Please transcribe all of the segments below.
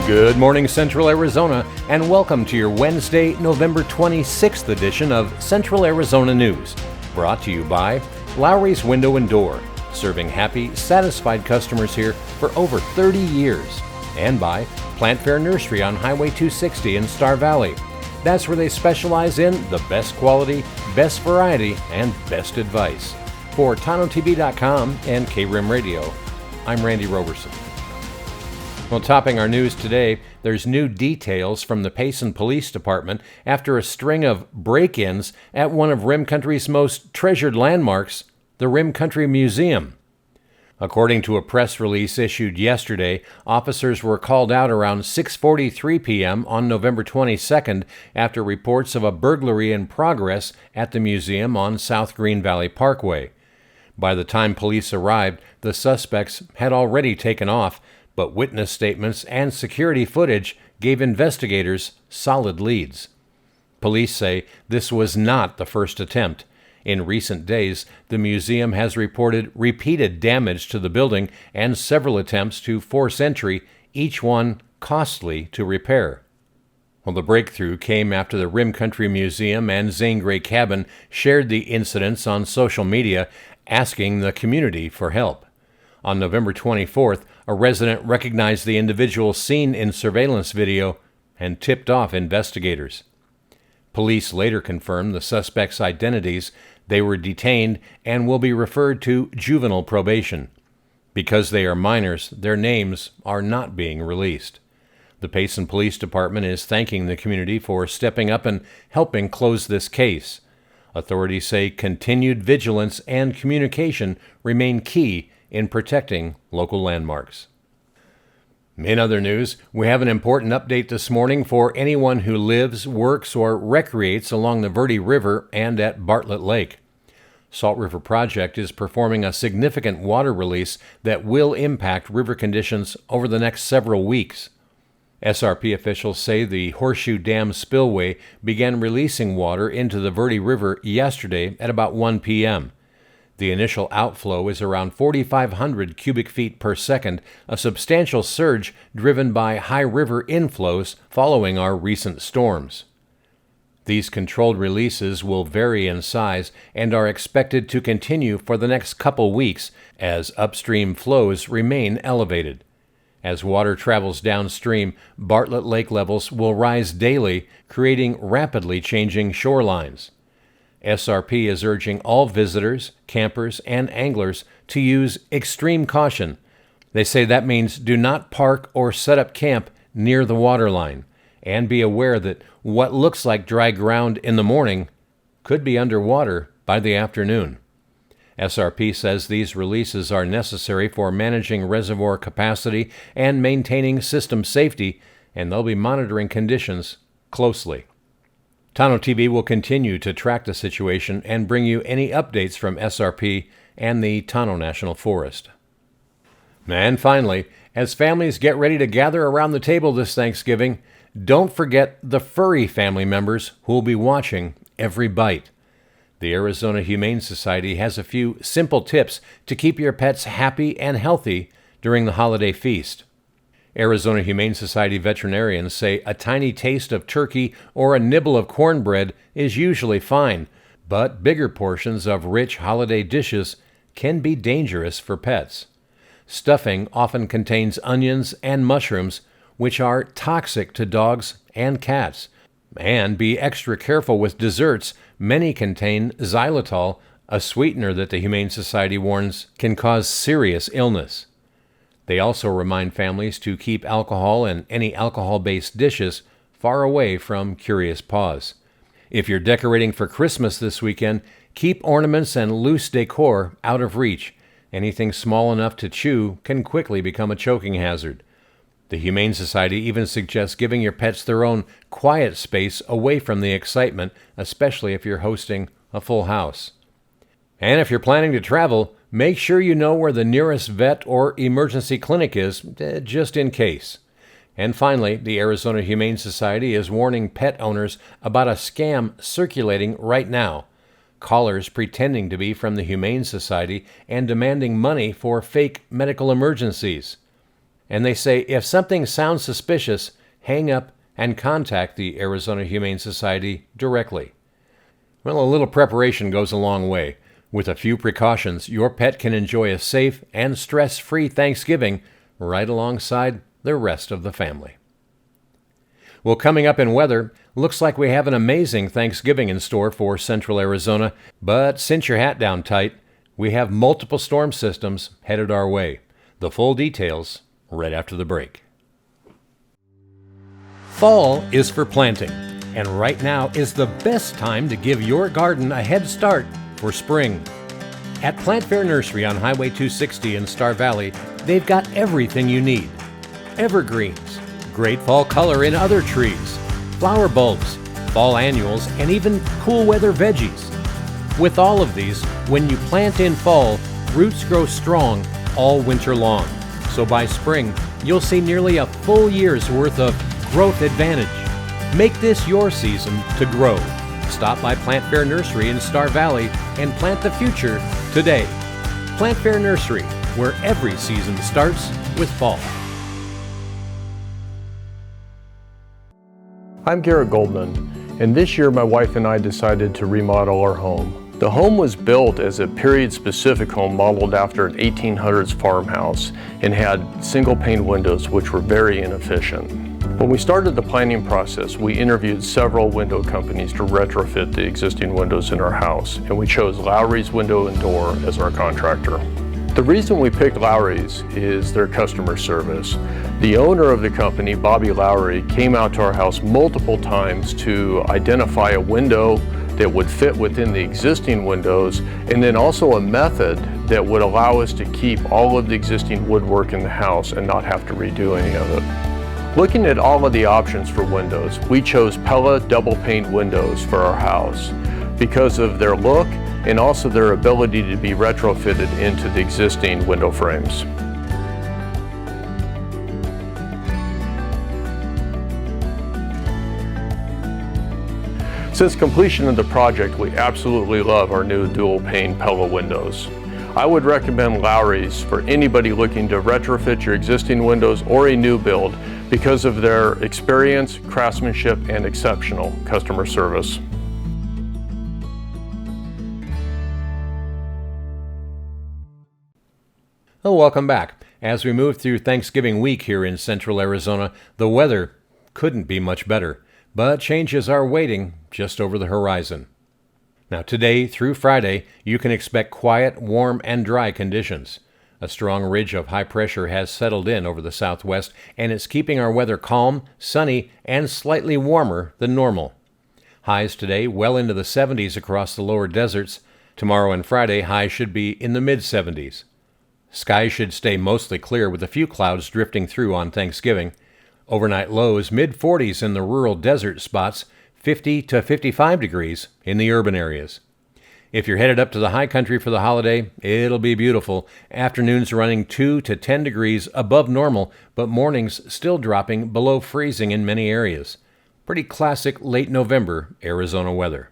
Good morning, Central Arizona, and welcome to your Wednesday, November 26th edition of Central Arizona News, brought to you by Lowry's Window and Door, serving happy, satisfied customers here for over 30 years, and by Plant Fair Nursery on Highway 260 in Star Valley. That's where they specialize in the best quality, best variety, and best advice. For Tonto-TV.com and KRIM Radio, I'm Randy Roberson. Well, topping our news today, there's new details from the Payson Police Department after a string of break-ins at one of Rim Country's most treasured landmarks, the Rim Country Museum. According to a press release issued yesterday, officers were called out around 6:43 p.m. on November 22nd after reports of a burglary in progress at the museum on South Green Valley Parkway. By the time police arrived, the suspects had already taken off, but witness statements and security footage gave investigators solid leads. Police say this was not the first attempt. In recent days, the museum has reported repeated damage to the building and several attempts to force entry, each one costly to repair. Well, the breakthrough came after the Rim Country Museum and Zane Grey Cabin shared the incidents on social media, asking the community for help. On November 24th, a resident recognized the individual seen in surveillance video and tipped off investigators. Police later confirmed the suspects' identities. They were detained and will be referred to juvenile probation. Because they are minors, their names are not being released. The Payson Police Department is thanking the community for stepping up and helping close this case. Authorities say continued vigilance and communication remain key in protecting local landmarks. In other news, we have an important update this morning for anyone who lives, works, or recreates along the Verde River and at Bartlett Lake. Salt River Project is performing a significant water release that will impact river conditions over the next several weeks. SRP officials say the Horseshoe Dam spillway began releasing water into the Verde River yesterday at about 1 p.m. The initial outflow is around 4,500 cubic feet per second, a substantial surge driven by high river inflows following our recent storms. These controlled releases will vary in size and are expected to continue for the next couple weeks as upstream flows remain elevated. As water travels downstream, Bartlett Lake levels will rise daily, creating rapidly changing shorelines. SRP is urging all visitors, campers, and anglers to use extreme caution. They say that means do not park or set up camp near the waterline, and be aware that what looks like dry ground in the morning could be underwater by the afternoon. SRP says these releases are necessary for managing reservoir capacity and maintaining system safety, and they'll be monitoring conditions closely. Tonto-TV will continue to track the situation and bring you any updates from SRP and the Tonto National Forest. And finally, as families get ready to gather around the table this Thanksgiving, don't forget the furry family members who will be watching every bite. The Arizona Humane Society has a few simple tips to keep your pets happy and healthy during the holiday feast. Arizona Humane Society veterinarians say a tiny taste of turkey or a nibble of cornbread is usually fine, but bigger portions of rich holiday dishes can be dangerous for pets. Stuffing often contains onions and mushrooms, which are toxic to dogs and cats. And be extra careful with desserts. Many contain xylitol, a sweetener that the Humane Society warns can cause serious illness. They also remind families to keep alcohol and any alcohol-based dishes far away from curious paws. If you're decorating for Christmas this weekend, keep ornaments and loose decor out of reach. Anything small enough to chew can quickly become a choking hazard. The Humane Society even suggests giving your pets their own quiet space away from the excitement, especially if you're hosting a full house. And if you're planning to travel, make sure you know where the nearest vet or emergency clinic is, just in case. And finally, the Arizona Humane Society is warning pet owners about a scam circulating right now. Callers pretending to be from the Humane Society and demanding money for fake medical emergencies. and they say if something sounds suspicious, hang up and contact the Arizona Humane Society directly. Well, a little preparation goes a long way. With a few precautions, your pet can enjoy a safe and stress-free Thanksgiving right alongside the rest of the family. Well, coming up in weather, looks like we have an amazing Thanksgiving in store for central Arizona, but cinch your hat down tight. We have multiple storm systems headed our way. The full details right after the break. Fall is for planting, and right now is the best time to give your garden a head start for spring. At Plant Fair Nursery on Highway 260 in Star Valley, they've got everything you need. Evergreens, great fall color in other trees, flower bulbs, fall annuals, and even cool weather veggies. With all of these, when you plant in fall, roots grow strong all winter long. So by spring, you'll see nearly a full year's worth of growth advantage. Make this your season to grow. Stop by Plant Fair Nursery in Star Valley and plant the future today. Plant Fair Nursery, where every season starts with fall. I'm Garrett Goldman, and this year my wife and I decided to remodel our home. The home was built as a period-specific home modeled after an 1800s farmhouse and had single-pane windows which were very inefficient. When we started the planning process, we interviewed several window companies to retrofit the existing windows in our house, and we chose Lowry's Window and Door as our contractor. The reason we picked Lowry's is their customer service. The owner of the company, Bobby Lowry, came out to our house multiple times to identify a window that would fit within the existing windows, and then also a method that would allow us to keep all of the existing woodwork in the house and not have to redo any of it. Looking at all of the options for windows, we chose Pella double-pane windows for our house because of their look and also their ability to be retrofitted into the existing window frames. Since completion of the project, we absolutely love our new dual-pane Pella windows. I would recommend Lowry's for anybody looking to retrofit your existing windows or a new build because of their experience, craftsmanship, and exceptional customer service. Oh, welcome back. As we move through Thanksgiving week here in central Arizona, the weather couldn't be much better, but changes are waiting just over the horizon. Now, today through Friday, you can expect quiet, warm, and dry conditions. A strong ridge of high pressure has settled in over the southwest, and it's keeping our weather calm, sunny, and slightly warmer than normal. Highs today well into the 70s across the lower deserts. Tomorrow and Friday, highs should be in the mid-70s. Skies should stay mostly clear with a few clouds drifting through on Thanksgiving. Overnight lows mid-40s in the rural desert spots, 50 to 55 degrees in the urban areas. If you're headed up to the high country for the holiday, it'll be beautiful. Afternoons running 2 to 10 degrees above normal, but mornings still dropping below freezing in many areas. Pretty classic late November Arizona weather.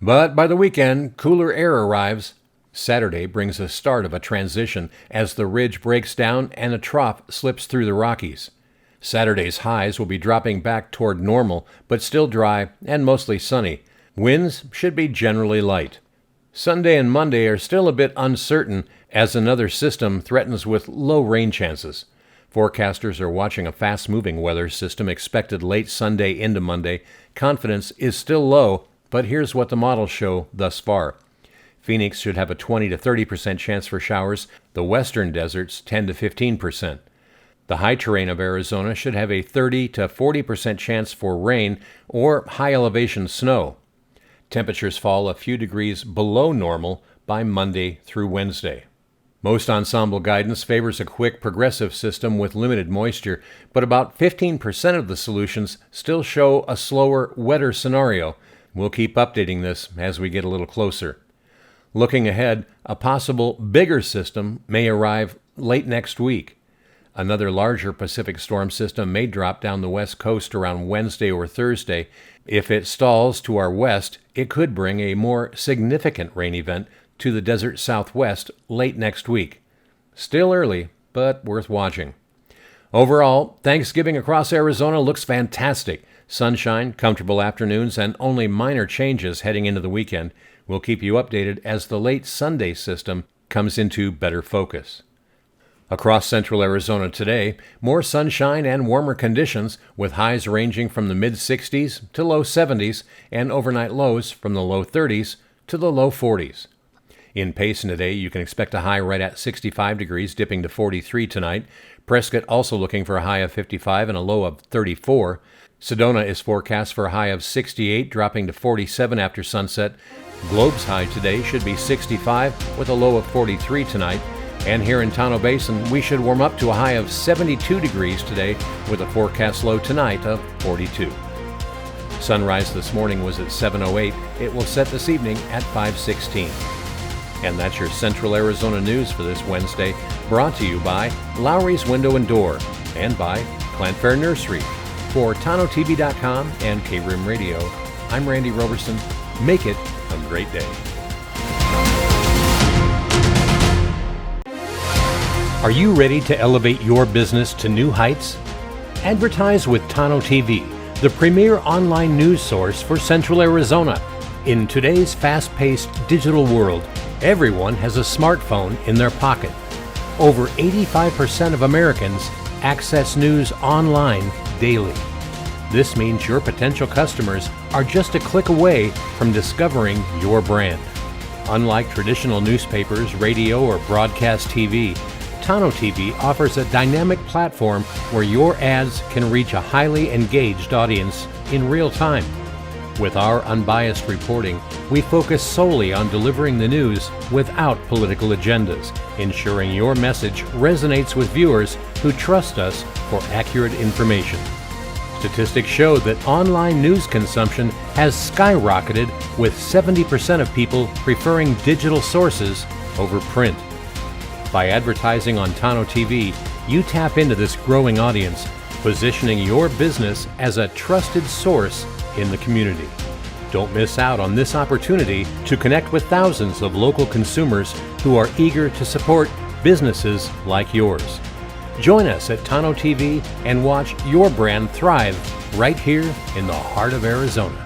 But by the weekend, cooler air arrives. Saturday brings the start of a transition as the ridge breaks down and a trough slips through the Rockies. Saturday's highs will be dropping back toward normal, but still dry and mostly sunny. Winds should be generally light. Sunday and Monday are still a bit uncertain as another system threatens with low rain chances. Forecasters are watching a fast-moving weather system expected late Sunday into Monday. Confidence is still low, but here's what the models show thus far. Phoenix should have a 20 to 30% chance for showers, the western deserts 10 to 15%. The high terrain of Arizona should have a 30 to 40% chance for rain or high elevation snow. Temperatures fall a few degrees below normal by Monday through Wednesday. Most ensemble guidance favors a quick progressive system with limited moisture, but about 15% of the solutions still show a slower, wetter scenario. We'll keep updating this as we get a little closer. Looking ahead, a possible bigger system may arrive late next week. Another larger Pacific storm system may drop down the west coast around Wednesday or Thursday. If it stalls to our west, it could bring a more significant rain event to the desert southwest late next week. Still early, but worth watching. Overall, Thanksgiving across Arizona looks fantastic. Sunshine, comfortable afternoons, and only minor changes heading into the weekend. We'll keep you updated as the late Sunday system comes into better focus. Across central Arizona today, more sunshine and warmer conditions with highs ranging from the mid-60s to low 70s and overnight lows from the low 30s to the low 40s. In Payson today, you can expect a high right at 65 degrees, dipping to 43 tonight. Prescott also looking for a high of 55 and a low of 34. Sedona is forecast for a high of 68, dropping to 47 after sunset. Globe's high today should be 65 with a low of 43 tonight. And here in Tonto-Basin, we should warm up to a high of 72 degrees today with a forecast low tonight of 42. Sunrise this morning was at 7:08. It will set this evening at 5:16. And that's your Central Arizona news for this Wednesday, brought to you by Lowry's Window and Door and by Plant Fair Nursery. For Tonto-TV.com and K-Rim Radio, I'm Randy Roberson. Make it a great day. Are you ready to elevate your business to new heights? Advertise with Tonto-TV, the premier online news source for Central Arizona. In today's fast-paced digital world, everyone has a smartphone in their pocket. Over 85% of Americans access news online daily. This means your potential customers are just a click away from discovering your brand. Unlike traditional newspapers, radio, or broadcast TV, Tonto-TV offers a dynamic platform where your ads can reach a highly engaged audience in real time. With our unbiased reporting, we focus solely on delivering the news without political agendas, ensuring your message resonates with viewers who trust us for accurate information. Statistics show that online news consumption has skyrocketed, with 70% of people preferring digital sources over print. By advertising on Tonto-TV, you tap into this growing audience, positioning your business as a trusted source in the community. Don't miss out on this opportunity to connect with thousands of local consumers who are eager to support businesses like yours. Join us at Tonto-TV and watch your brand thrive right here in the heart of Arizona.